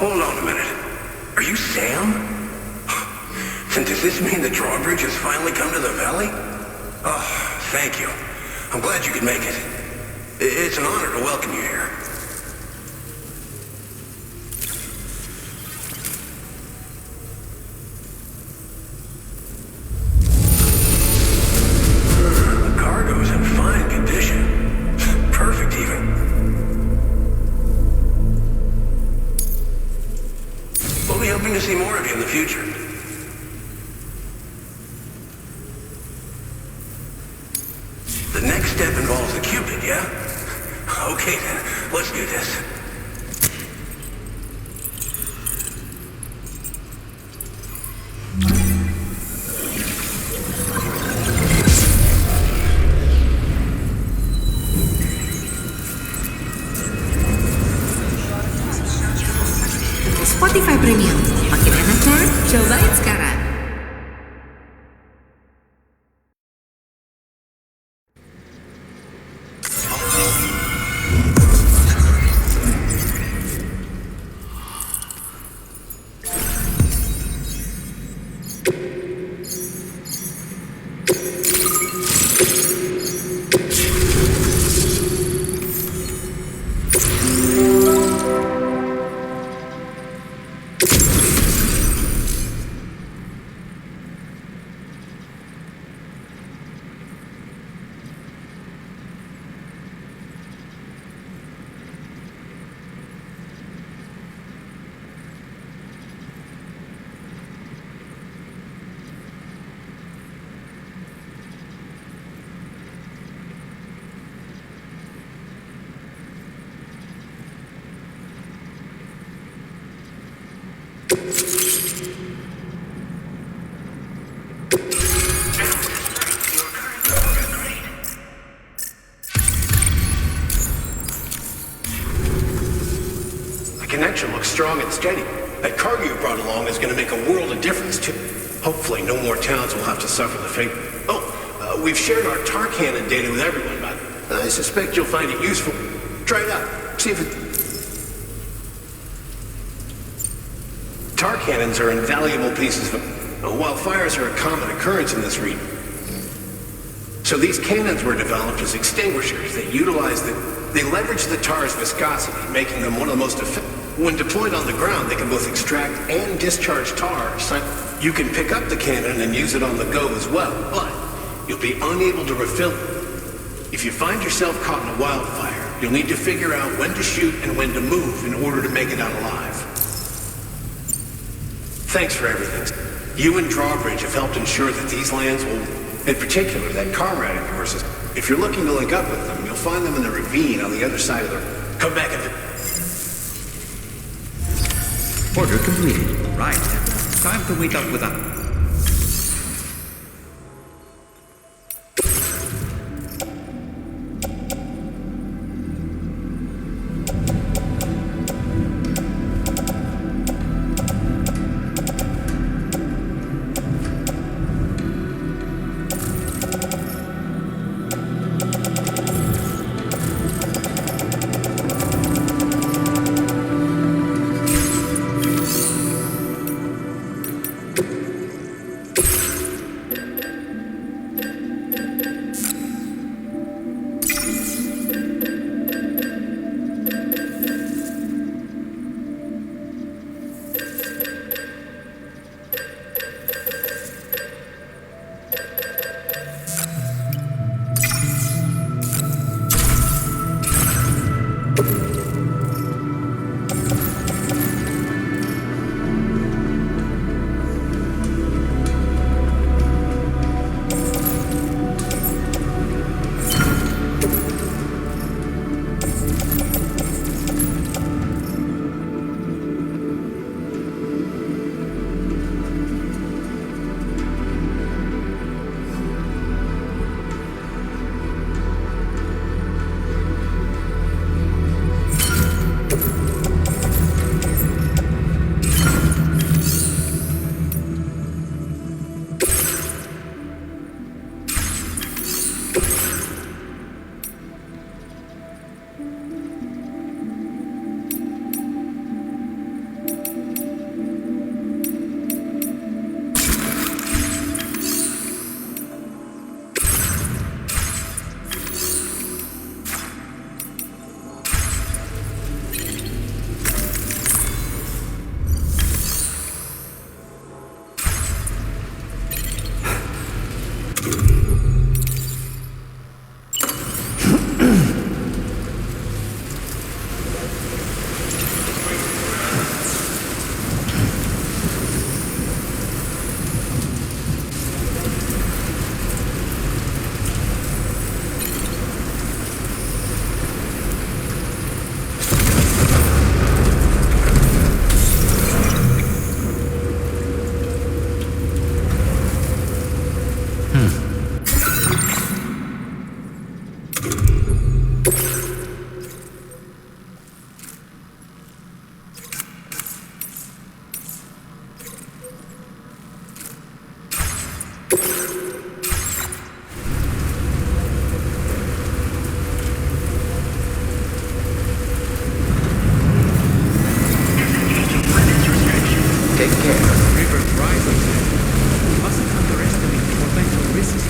Hold on a minute. Are you Sam? And does this mean the drawbridge has finally come to the valley? Oh, thank you. I'm glad you could make it. It's an honor to welcome you here. The cargo's in fine condition. Perfect even. We'll be hoping to see more of you in the future. The next step involves a Cupid, yeah? Okay then, let's do this. Spotify Premium. Makin enak kan? Cobain sekarang. Connection looks strong and steady. That cargo you brought along is going to make a world of difference too. Hopefully no more towns will have to suffer the fate. We've shared our tar cannon data with everyone, but I suspect you'll find it useful. Try it out. See if it... Tar cannons are invaluable pieces of... While fires are a common occurrence in this region. So these cannons were developed as extinguishers. They leverage the tar's viscosity, making them one of the most effective. When deployed on the ground, they can both extract and discharge tar. You can pick up the cannon and use it on the go as well, but you'll be unable to refill it. If you find yourself caught in a wildfire, you'll need to figure out when to shoot and when to move in order to make it out alive. Thanks for everything. You and Drawbridge have helped ensure that these lands will, in particular, that comrade of yours is... If you're looking to link up with them, you'll find them in the ravine on the other side of the... Come back and... Order completed. Right. Time to meet up with us. Take care. River's rising. We mustn't underestimate the potential risks.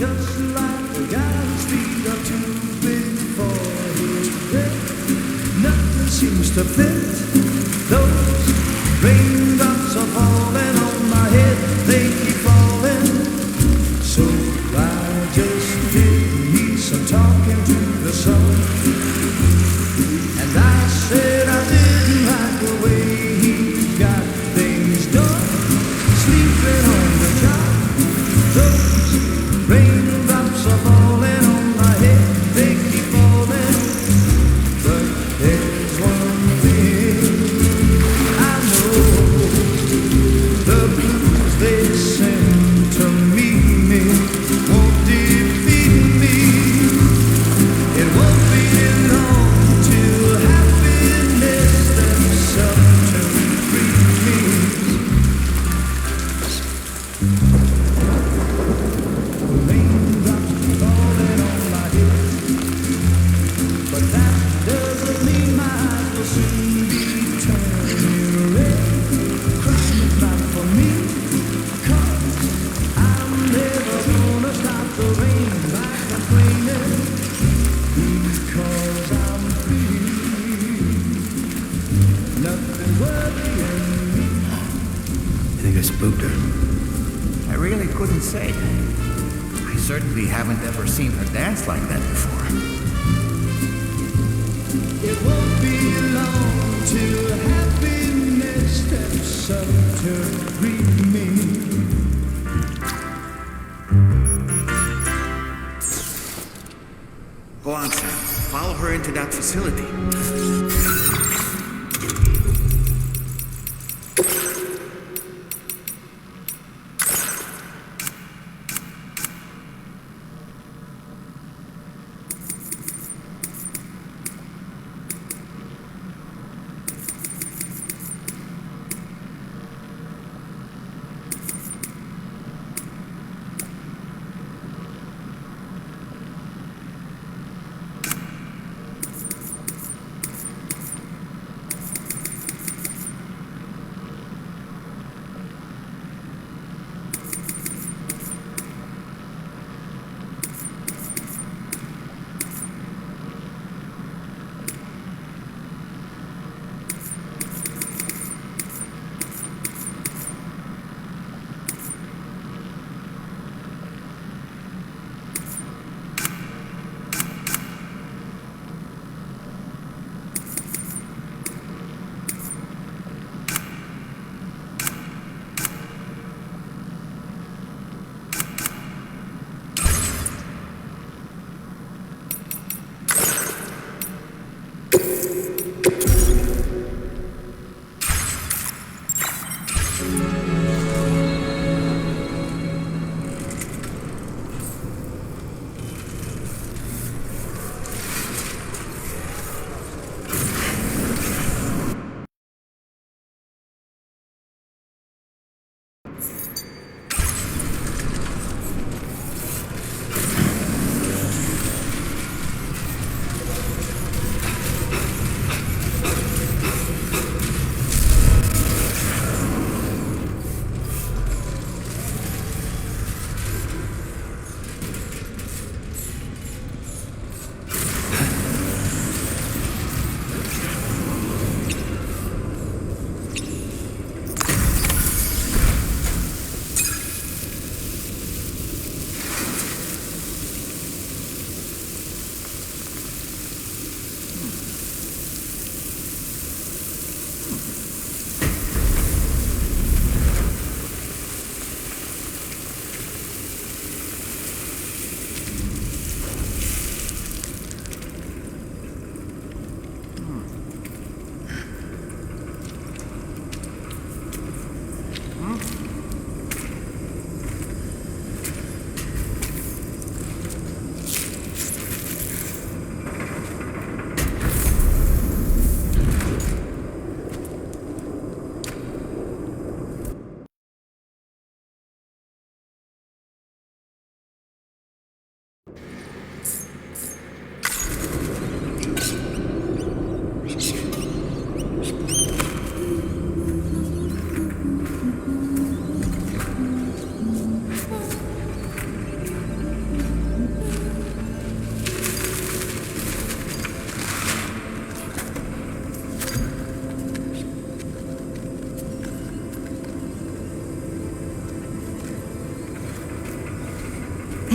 Just like the guy's feet are too big for his bed. Nothing seems to fit. Those raindrops are falling on my head. They keep falling. So I just did me some talking to the sun. And I said I didn't like the way he got things done. Sleeping on the job. Those raindrops are falling on my head, they keep falling. But there's one thing I know, the blues they send to meet me won't defeat me. It won't be long till happiness steps up to greet me. I think I spooked her. I really couldn't say. I certainly haven't ever seen her dance like that before. It won't be long till happiness steps up to greet me. Go on, Sam. Follow her into that facility.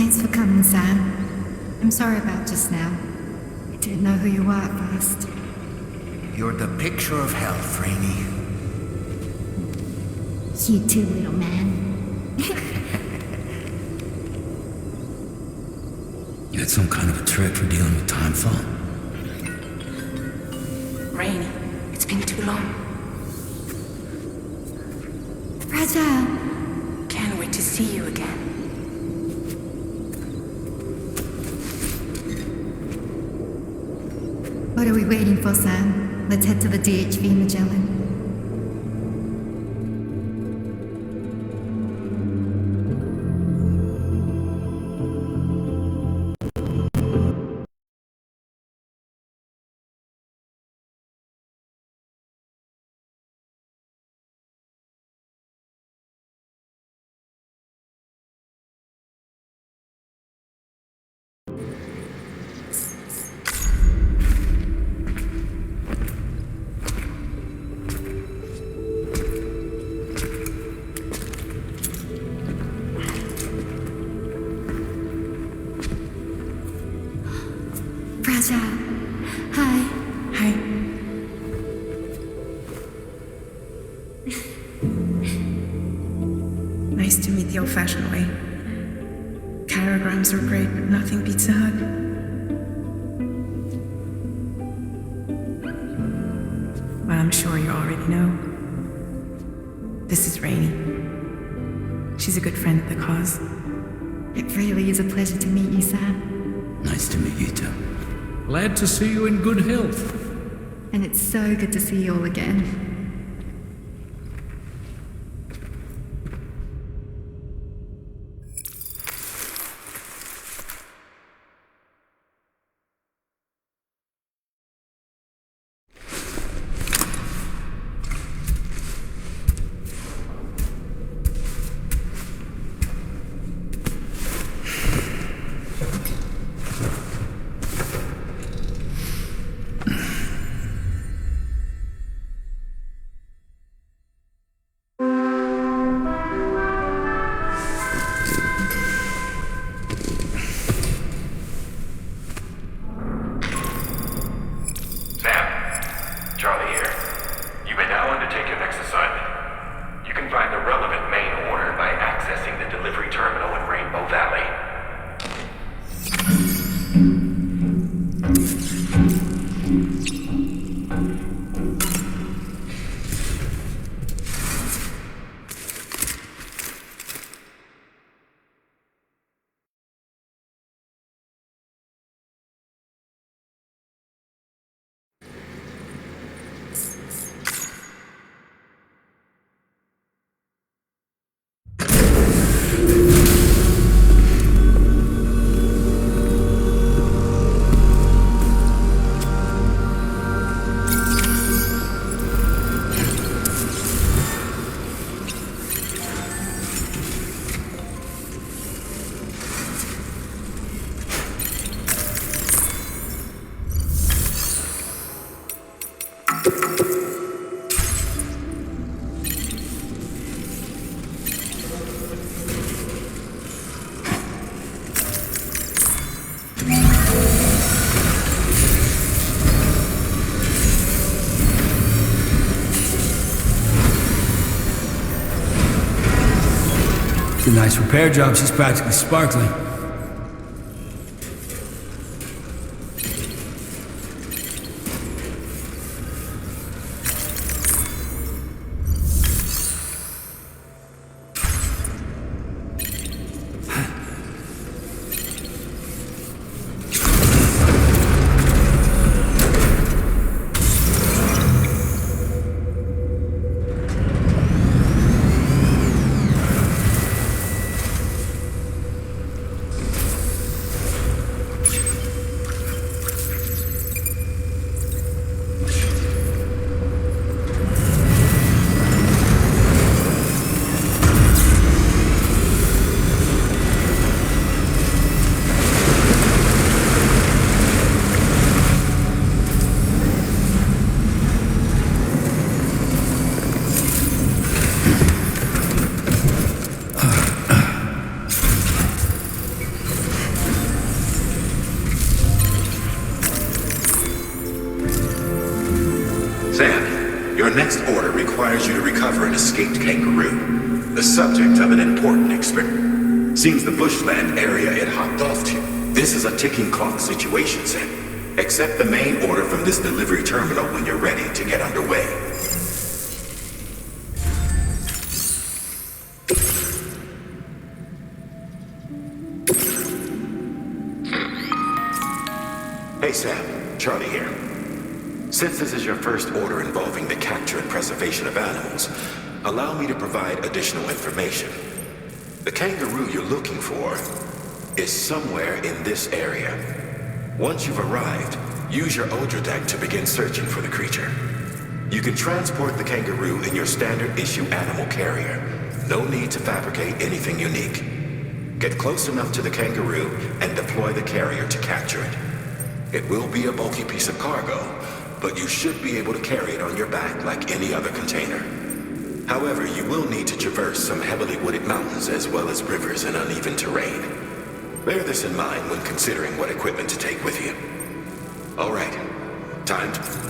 Thanks for coming, Sam. I'm sorry about just now. I didn't know who you were at first. You're the picture of health, Rainey. You too, little man. You had some kind of a trick for dealing with timefall? Rainy, it's been too long. Fragile. Can't wait to see you again. What are we waiting for, Sam? Let's head to the DHV Magellan. Fragile. Hi. Hi. Nice to meet the old-fashioned way. Carograms are great, but nothing beats a hug. Well, I'm sure you already know. This is Rainy. She's a good friend of the cause. It really is a pleasure to meet you, Sam. Nice to meet you too. Glad to see you in good health. And it's so good to see you all again. Charlie here. You may now undertake your next assignment. You can find the relevant main order by accessing the delivery terminal in Rainbow Valley. It's a nice repair job. She's practically sparkling. next order requires you to recover an escaped kangaroo, the subject of an important experiment. Seems the bushland area it hopped off to. This is a ticking clock situation, Sam. Accept the main order from this delivery terminal when you're ready to get underway. Hey Sam, Charlie here. Since this is your first order involving the capture and preservation of animals, allow me to provide additional information. The kangaroo you're looking for is somewhere in this area. Once you've arrived, use your Odrodeck to begin searching for the creature. You can transport the kangaroo in your standard issue animal carrier. No need to fabricate anything unique. Get close enough to the kangaroo and deploy the carrier to capture it. It will be a bulky piece of cargo, but you should be able to carry it on your back like any other container. However, you will need to traverse some heavily wooded mountains as well as rivers and uneven terrain. Bear this in mind when considering what equipment to take with you. All right, time to...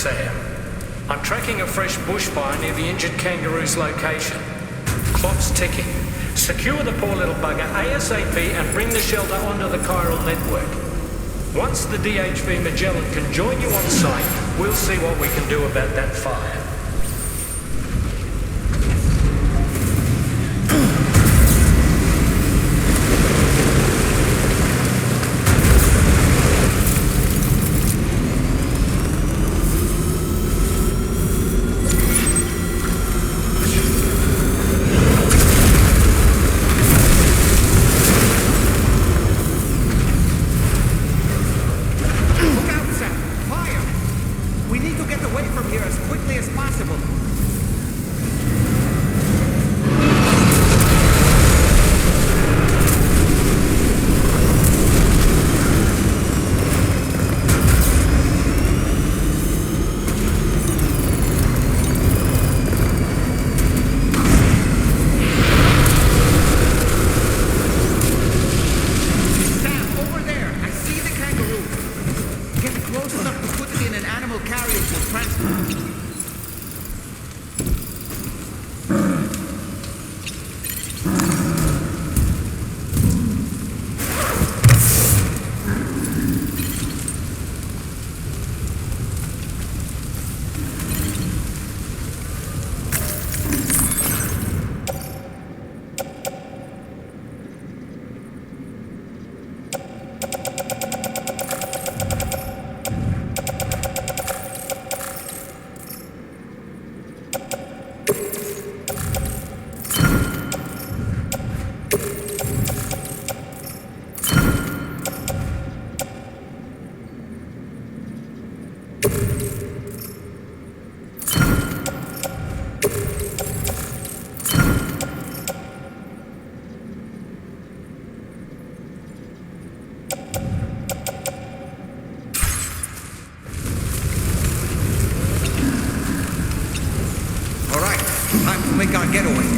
Sam. I'm tracking a fresh bushfire near the injured kangaroo's location. Clock's ticking. Secure the poor little bugger ASAP and bring the shelter onto the chiral network. Once the DHV Magellan can join you on site, we'll see what we can do about that fire. We need to get away from here as quickly as possible. Time to make our getaway.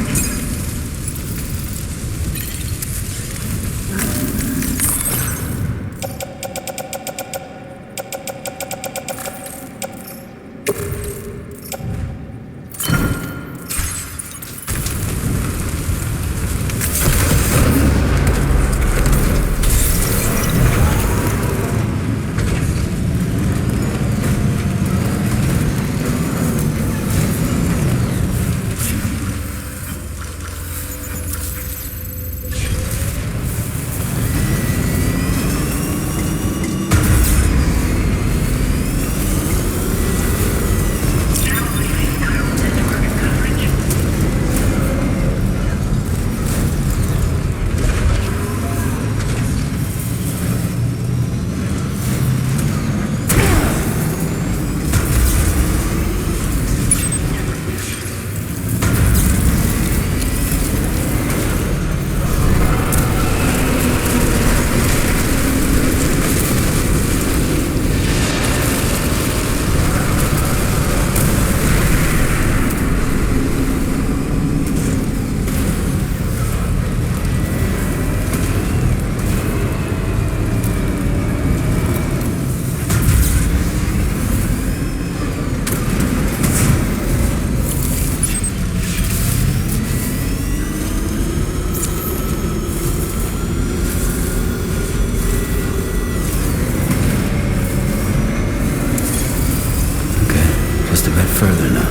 Further now.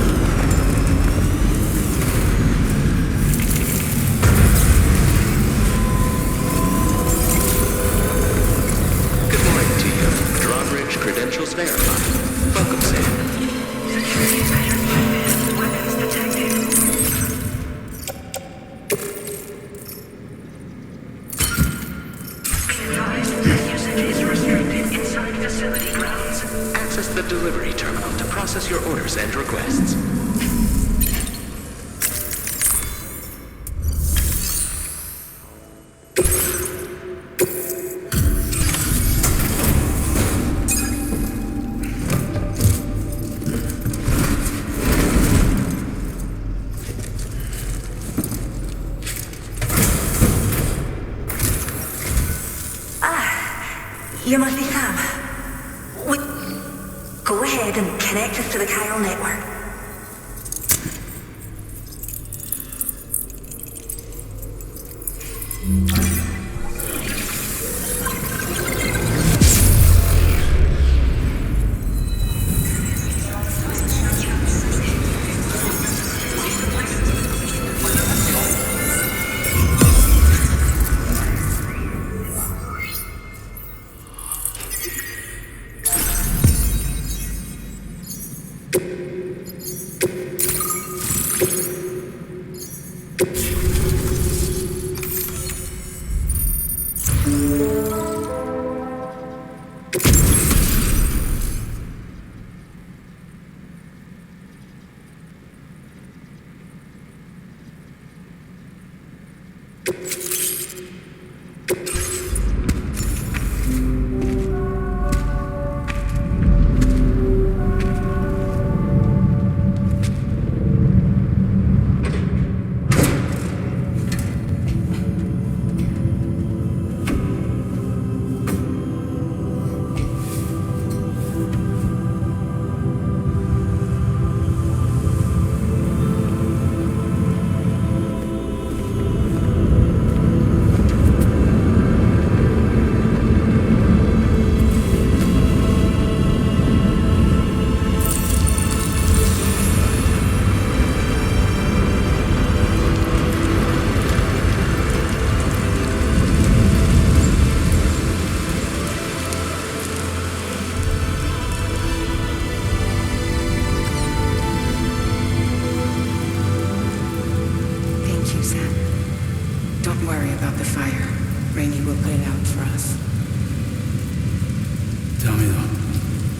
Good morning to you. Drawbridge credentials verified. Welcome, Sam. Security measures weapons detected. Be advised that usage is restricted inside facility grounds. Access the delivery terminal to process your orders and requests. You must be Sam. Go ahead and connect us to the chiral network.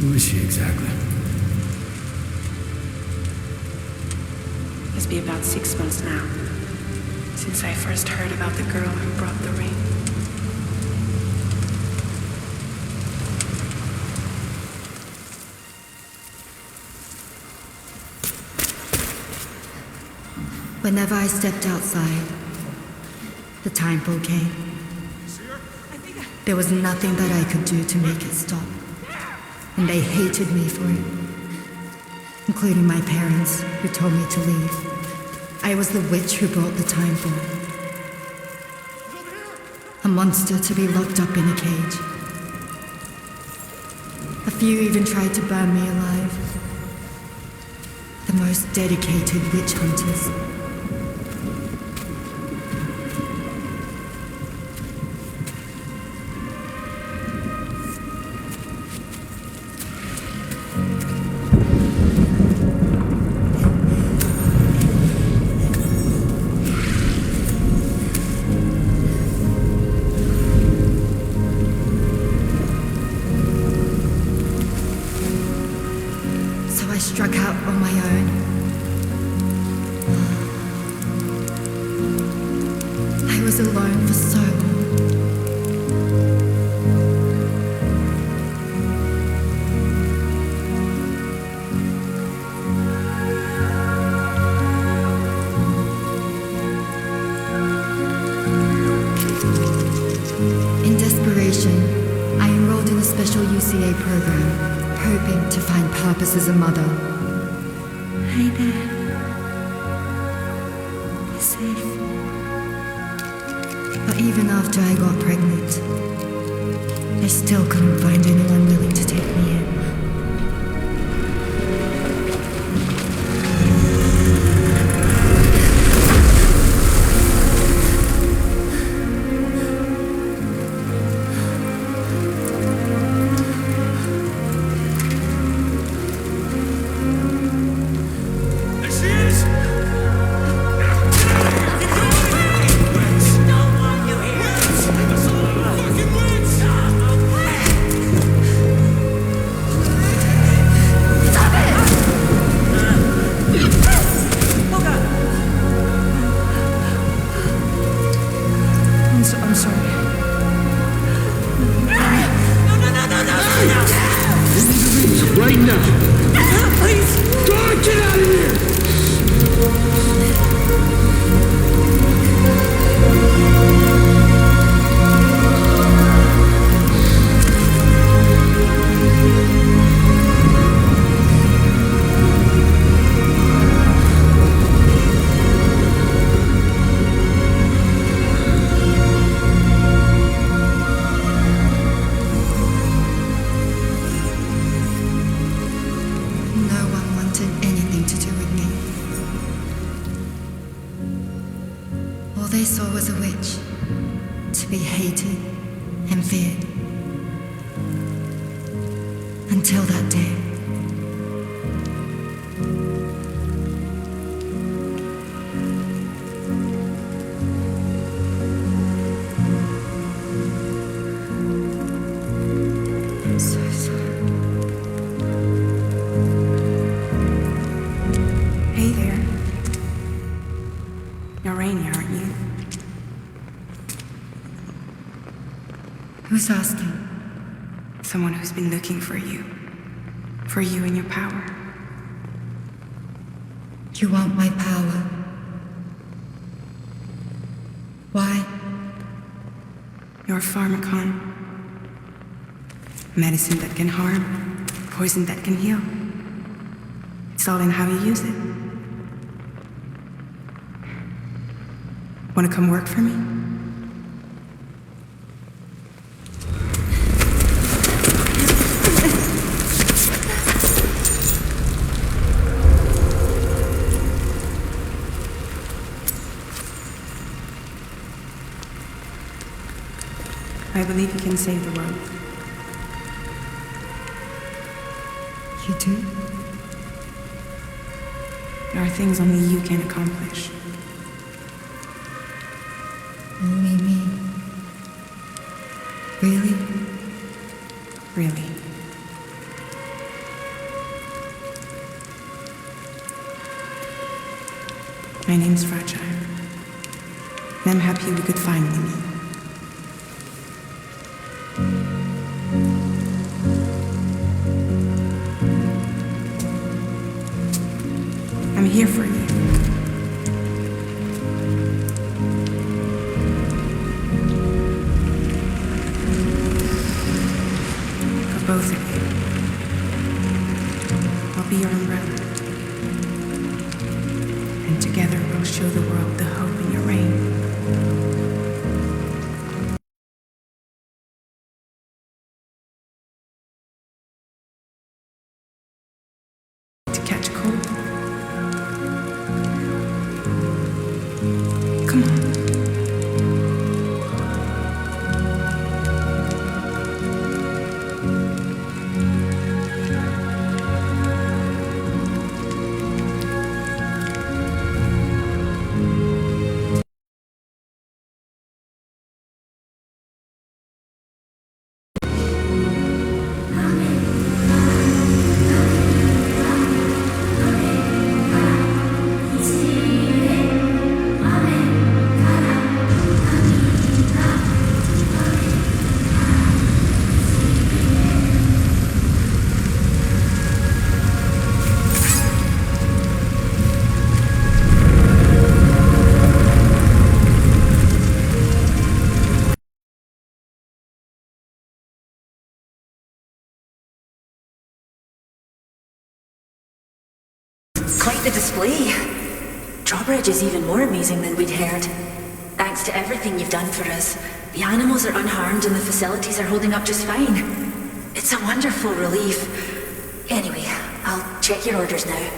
Who is she exactly? Must be about 6 months now, since I first heard about the girl who brought the ring. Whenever I stepped outside, the time fall came. There was nothing that I could do to make it stop. And they hated me for it. Including my parents, who told me to leave. I was the witch who brought the time fall. A monster to be locked up in a cage. A few even tried to burn me alive. The most dedicated witch hunters. I struck out on my own. I was alone for so long. In desperation, I enrolled in a special UCA program, hoping to find purpose as a mother. Hi there. You're safe. But even after I got pregnant, I still couldn't find anyone willing to take me in. I'm sorry. Right now! Please! God, get out of here! All they saw was a witch, to be hated and feared. Until that day. I'm so sorry. Hey there. You're Rainy, aren't you? Who's asking? Someone who's been looking for you. For you and your power. You want my power? Why? You're a pharmacon. Medicine that can harm, poison that can heal. It's all in how you use it. Want to come work for me? I believe you can save the world. You do? There are things only you can accomplish. Only me? Really? Really. My name's Fragile. And I'm happy we could finally meet. I'm here for you. the display. Drawbridge is even more amazing than we'd heard. Thanks to everything you've done for us, the animals are unharmed and the facilities are holding up just fine. It's a wonderful relief. Anyway, I'll check your orders now.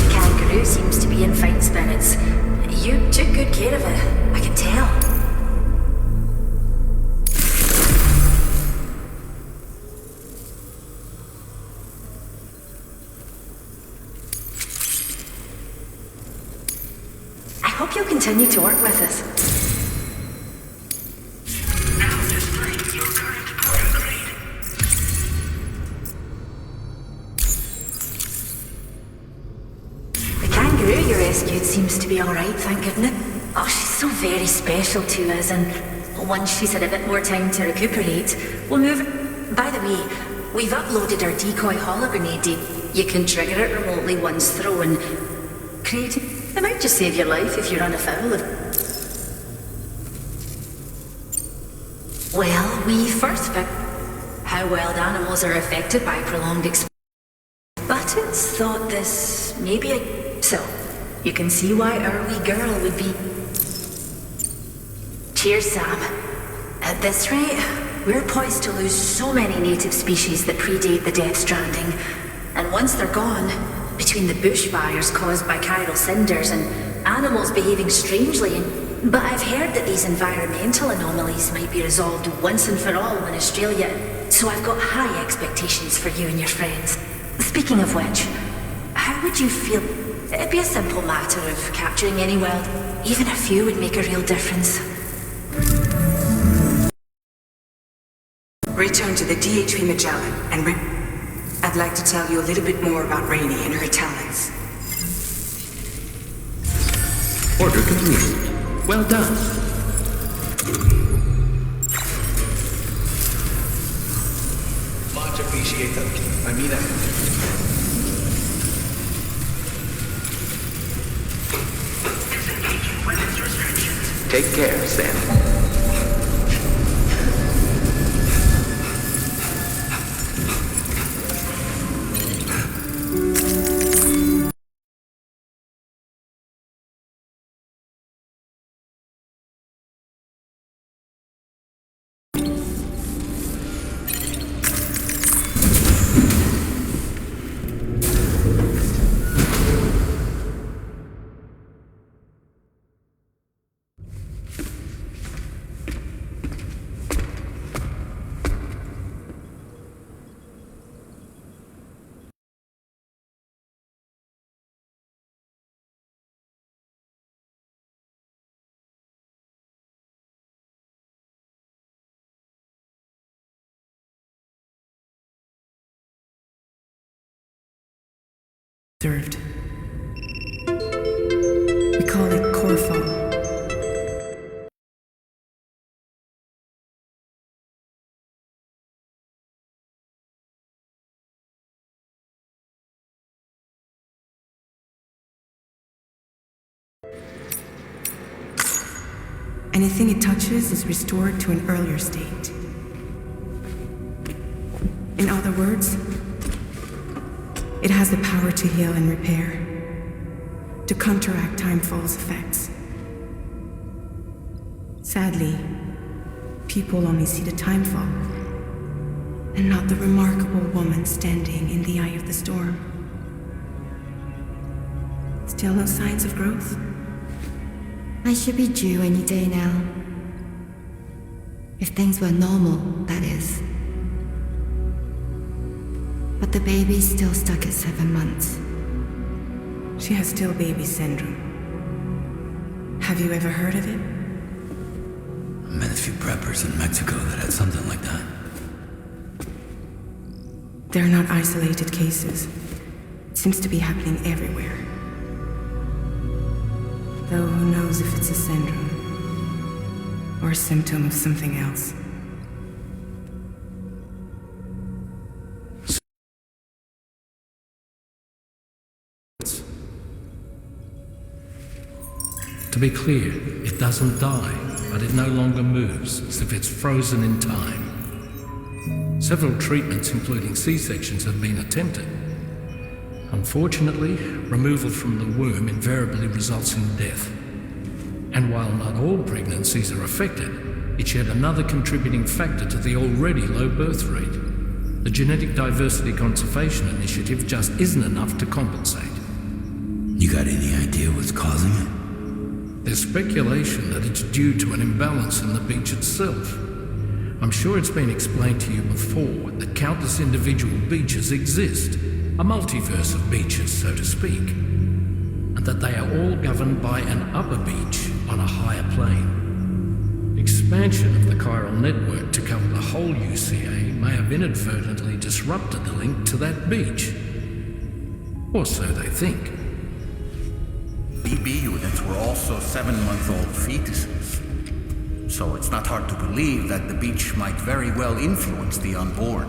The kangaroo seems to be in fine spirits. You took good care of it, I can tell. I hope you'll continue to work with us. Now displaying your current portal grade. The kangaroo you rescued seems to be alright, thank goodness. Oh, she's so very special to us, and once she's had a bit more time to recuperate, we'll move... By the way, we've uploaded our decoy holo grenade. You can trigger it remotely once thrown. Creating... It might just save your life if you run afoul of... Well, we first found how wild animals are affected by prolonged exposure. But it's thought this may be a... So, you can see why our wee girl would be... Cheers, Sam. At this rate, we're poised to lose so many native species that predate the death stranding. And once they're gone, between the bushfires caused by chiral cinders and animals behaving strangely, but I've heard that these environmental anomalies might be resolved once and for all in Australia, so I've got high expectations for you and your friends. Speaking of which, how would you feel? It'd be a simple matter of capturing any wild. Even a few would make a real difference. Return to the DHP Magellan and I'd like to tell you a little bit more about Rainey and her talents. Order complete. Well done. Much appreciated. I mean it. Disengaging weapons restrictions. Take care, Sam. Observed. We call it core fall. Anything it touches is restored to an earlier state. In other words, it has the power to heal and repair, to counteract Timefall's effects. Sadly, people only see the Timefall, and not the remarkable woman standing in the eye of the storm. Still no signs of growth? I should be due any day now. If things were normal, that is. But the baby's still stuck at 7 months. She has still baby syndrome. Have you ever heard of it? I met a few preppers in Mexico that had something like that. They're not isolated cases. It seems to be happening everywhere. Though who knows if it's a syndrome or a symptom of something else. To be clear, it doesn't die. but it no longer moves, as if it's frozen in time. Several treatments, including C-sections, have been attempted. Unfortunately, removal from the womb invariably results in death. And while not all pregnancies are affected, it's yet another contributing factor to the already low birth rate. The Genetic Diversity Conservation Initiative just isn't enough to compensate. You got any idea what's causing it? There's speculation that it's due to an imbalance in the beach itself. I'm sure it's been explained to you before that countless individual beaches exist, a multiverse of beaches, so to speak, and that they are all governed by an upper beach on a higher plane. Expansion of the chiral network to cover the whole UCA may have inadvertently disrupted the link to that beach. Or so they think. BB units were also 7-month-old fetuses. So it's not hard to believe that the beach might very well influence the unborn.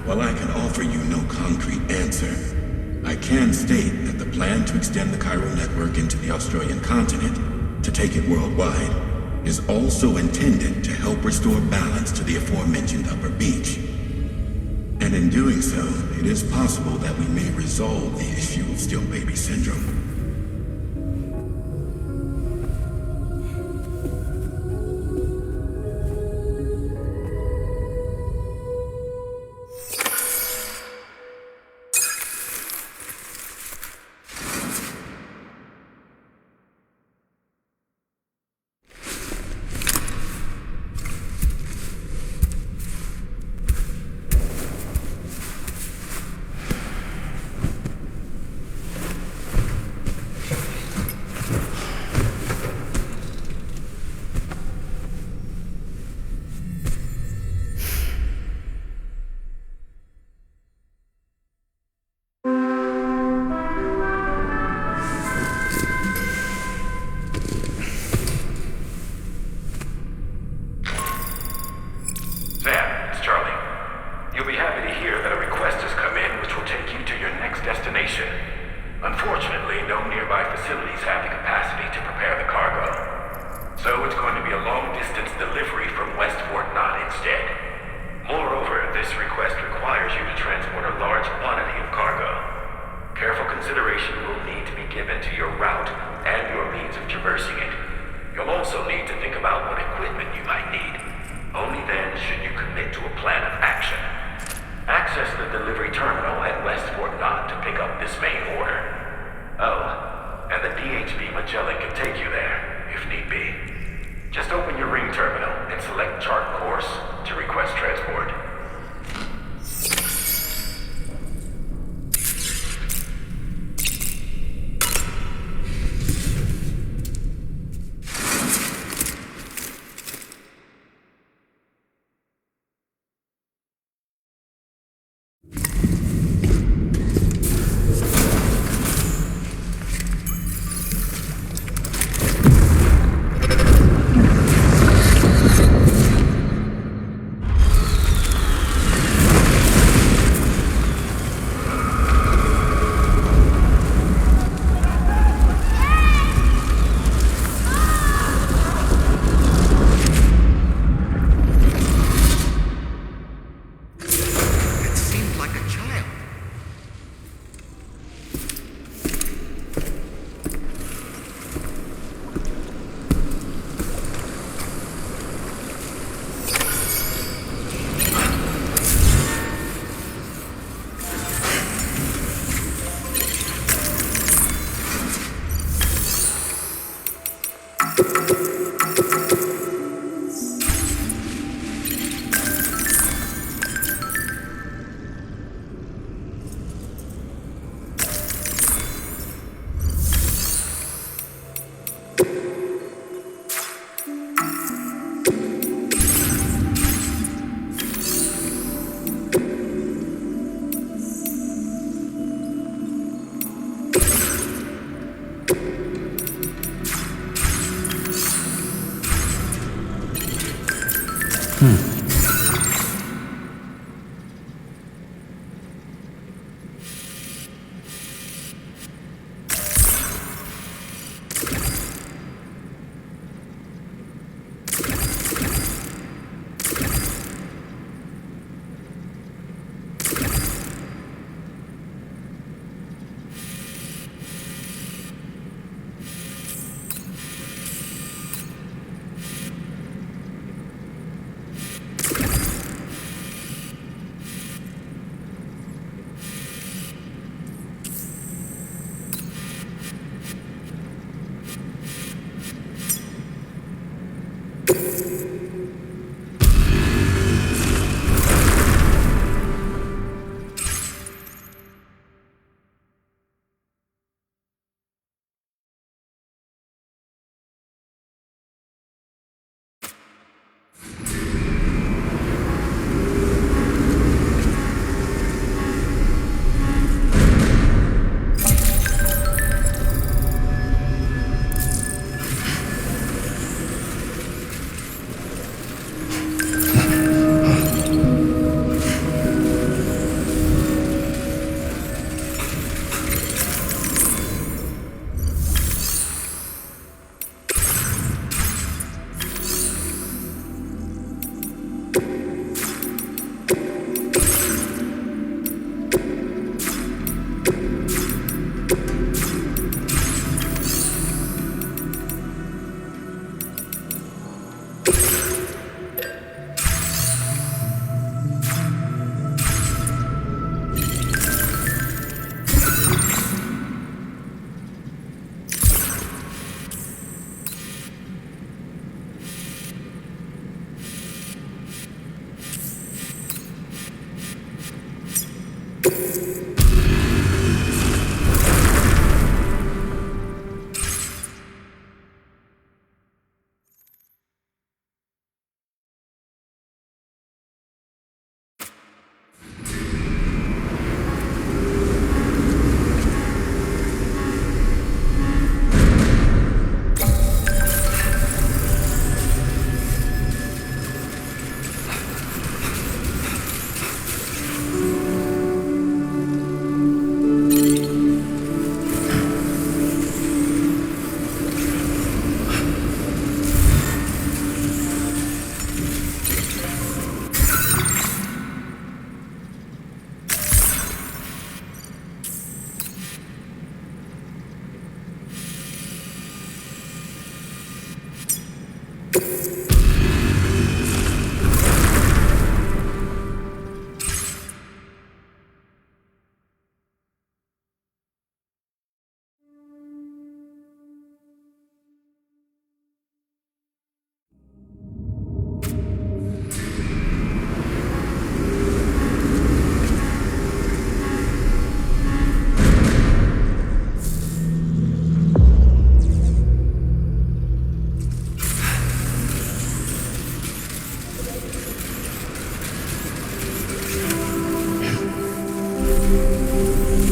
While I can offer you no concrete answer, I can state that the plan to extend the chiral network into the Australian continent, to take it worldwide, is also intended to help restore balance to the aforementioned upper beach. And in doing so, it is possible that we may resolve the issue of still baby syndrome.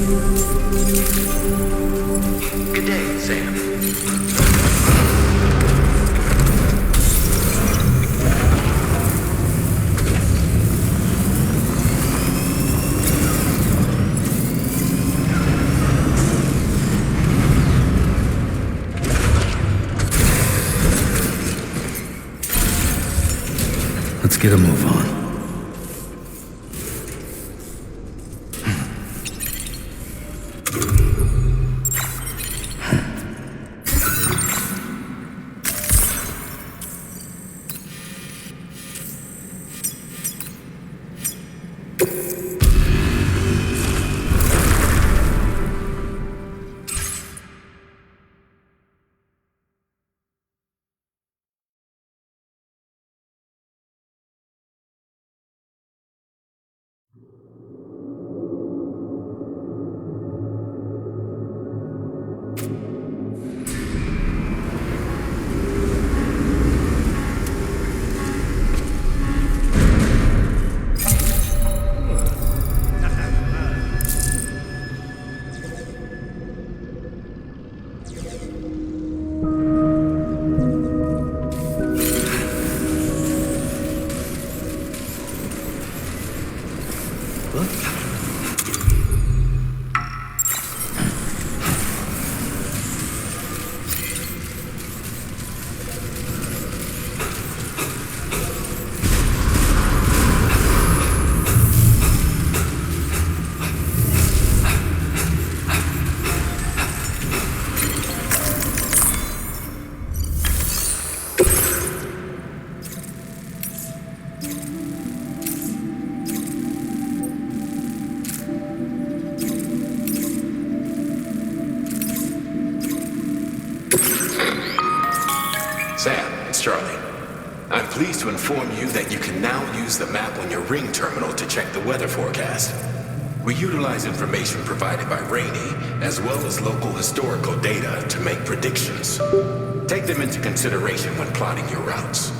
Good day, Sam. Let's get a move on. Sam, it's Charlie. I'm pleased to inform you that you can now use the map on your ring terminal to check the weather forecast. We utilize information provided by Rainey, as well as local historical data to make predictions. Take them into consideration when plotting your routes.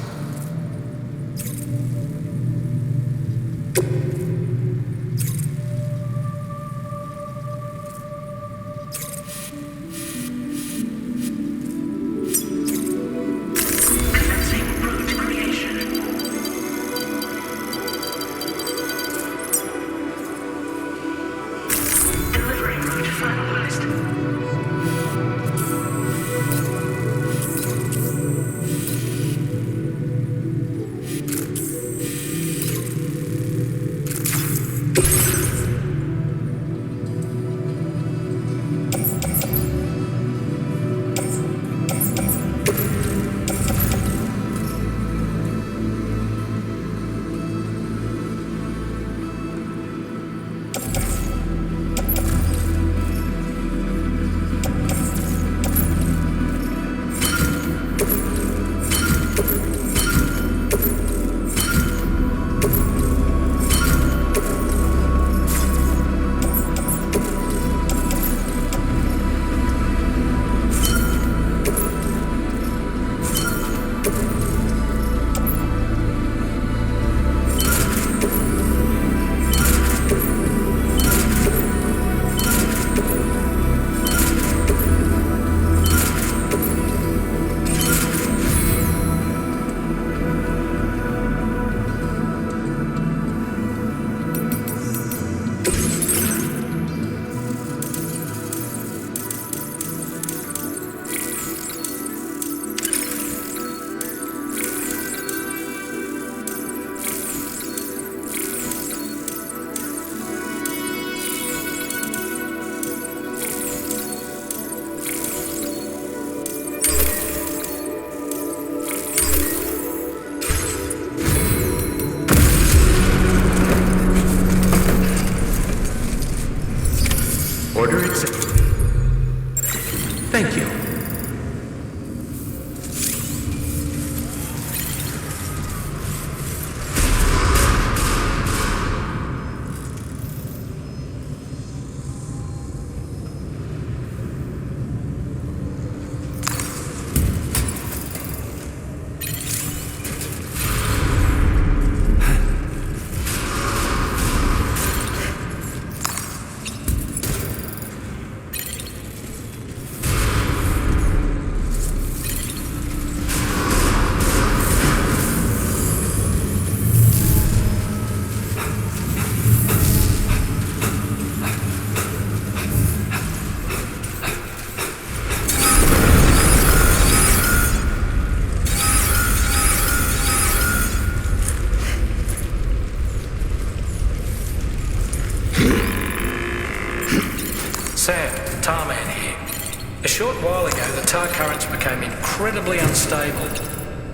A short while ago, the tar currents became incredibly unstable.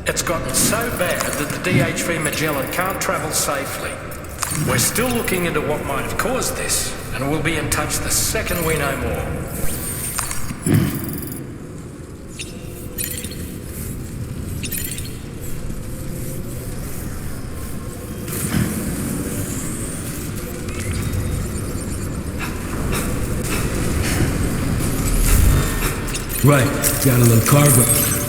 It's gotten so bad that the DHV Magellan can't travel safely. We're still looking into what might have caused this, and we'll be in touch the second we know more. Right, got a little cargo.